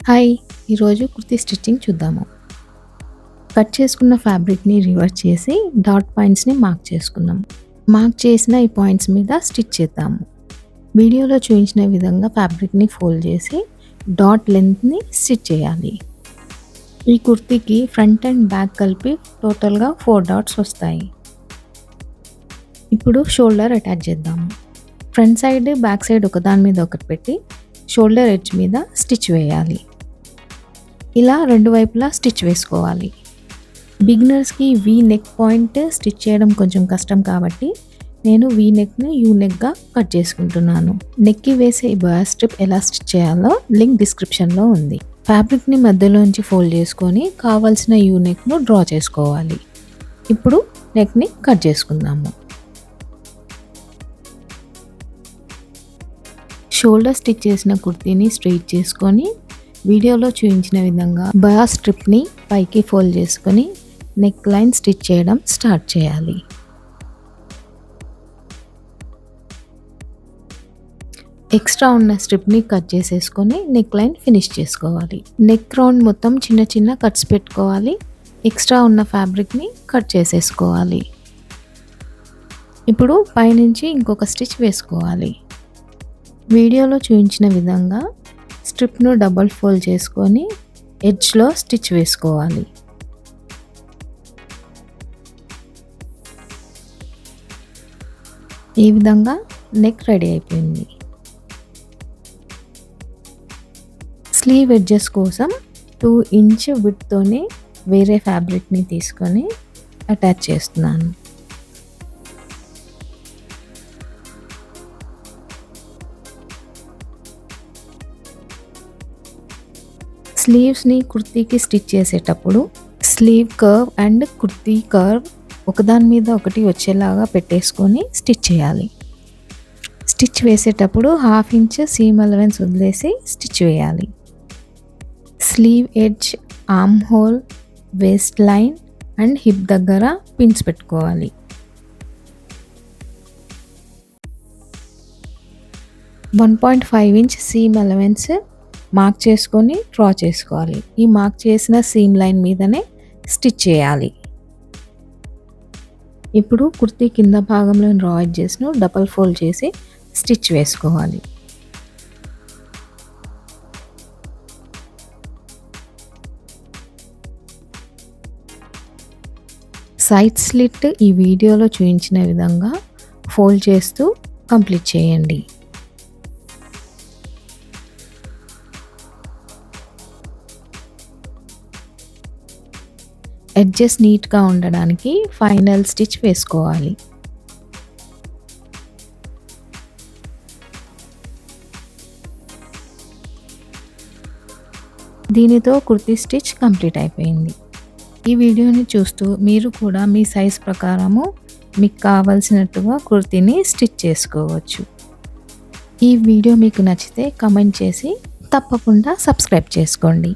Hi! ఈరోజు kurti stitching చూద్దాము. Cut చేసుకున్న ఫ్యాబ్రిక్‌ని రివర్స్ చేసి డాట్ పాయింట్స్‌ని మార్క్ చేసుకుందాం. మార్క్ చేసిన ఈ పాయింట్స్ మీద స్టిచ్ చేద్దాము. వీడియోలో చూపించిన విధంగా ఫ్యాబ్రిక్‌ని ఫోల్డ్ చేసి డాట్ లెంగ్త్‌ని స్టిచ్ చేయాలి. ఈ కుర్తీకి ఫ్రంట్ అండ్ బ్యాక్ కలిపి టోటల్‌గా 4 డాట్స్ వస్తాయి. ఇప్పుడు షోల్డర్ అటాచ్ చేద్దాము. ఫ్రంట్ సైడ్, బ్యాక్ సైడ్ ఒకదాని మీద ఒకటి పెట్టి షోల్డర్ ఎడ్జ్ మీద స్టిచ్ వేయాలి. ఇలా రెండు వైపులా స్టిచ్ వేసుకోవాలి. బిగినర్స్కి వీ నెక్ పాయింట్ స్టిచ్ చేయడం కొంచెం కష్టం కాబట్టి నేను వీ నెక్ని యూ నెక్గా కట్ చేసుకుంటున్నాను. నెక్కి వేసే బాయ్ స్ట్రిప్ ఎలా స్టిచ్ చేయాలో లింక్ డిస్క్రిప్షన్లో ఉంది. ఫ్యాబ్రిక్ని మధ్యలోంచి ఫోల్డ్ చేసుకొని కావాల్సిన యూ నెక్ను డ్రా చేసుకోవాలి. ఇప్పుడు నెక్ని కట్ చేసుకుందాము. షోల్డర్ స్టిచ్ చేసిన కుర్తీని స్ట్రెయిట్ చేసుకొని వీడియోలో చూపించిన విధంగా బాయ్ స్ట్రిప్ని పైకి ఫోల్డ్ చేసుకొని నెక్ లైన్ స్టిచ్ చేయడం స్టార్ట్ చేయాలి. ఎక్స్ట్రా ఉన్న స్ట్రిప్ని కట్ చేసేసుకొని నెక్ లైన్ ఫినిష్ చేసుకోవాలి. నెక్ రౌండ్ మొత్తం చిన్న చిన్న కట్స్ పెట్టుకోవాలి. ఎక్స్ట్రా ఉన్న ఫ్యాబ్రిక్ని కట్ చేసేసుకోవాలి. ఇప్పుడు పైనుంచి ఇంకొక స్టిచ్ వేసుకోవాలి. వీడియోలో చూపించిన విధంగా స్ట్రిప్ను డబుల్ ఫోల్డ్ చేసుకొని ఎడ్జ్లో స్టిచ్ వేసుకోవాలి. ఈ విధంగా నెక్ రెడీ అయిపోయింది. స్లీవ్ ఎడ్జెస్ కోసం 2 ఇంచ్ విడ్త్తోనే వేరే ఫ్యాబ్రిక్ని తీసుకొని అటాచ్ చేస్తున్నాను. స్లీవ్స్ని కుర్తీకి స్టిచ్ చేసేటప్పుడు sleeve curve and kurti curve ఒకదాని మీద ఒకటి వచ్చేలాగా పెట్టేసుకొని స్టిచ్ చేయాలి. స్టిచ్ వేసేటప్పుడు 1/2 ఇంచ్ సీమ్ అలవెన్స్ వదిలేసి స్టిచ్ వేయాలి. Sleeve edge, armhole, waistline and hip దగ్గర పిన్స్ పెట్టుకోవాలి. .5 సీమ్ అలవెన్స్ మార్క్ చేసుకొని డ్రా చేసుకోవాలి. ఈ మార్క్ చేసిన సీమ్ లైన్ మీదనే స్టిచ్ చేయాలి. ఇప్పుడు కుర్తీ కింద భాగంలో డ్రా ఎడ్జెస్ను డబల్ ఫోల్డ్ చేసి స్టిచ్ వేసుకోవాలి. సైడ్ స్లిట్ ఈ వీడియోలో చూపించిన విధంగా ఫోల్డ్ చేస్తూ కంప్లీట్ చేయండి. ఎడ్జెస్ నీట్గా ఉండడానికి ఫైనల్ స్టిచ్ వేసుకోవాలి. దీనితో కుర్తీ స్టిచ్ కంప్లీట్ అయిపోయింది. ఈ వీడియోని చూస్తూ మీరు కూడా మీ సైజ్ ప్రకారము మీకు కావాల్సినట్టుగా కుర్తీని స్టిచ్ చేసుకోవచ్చు. ఈ వీడియో మీకు నచ్చితే కామెంట్ చేసి తప్పకుండా సబ్స్క్రైబ్ చేసుకోండి.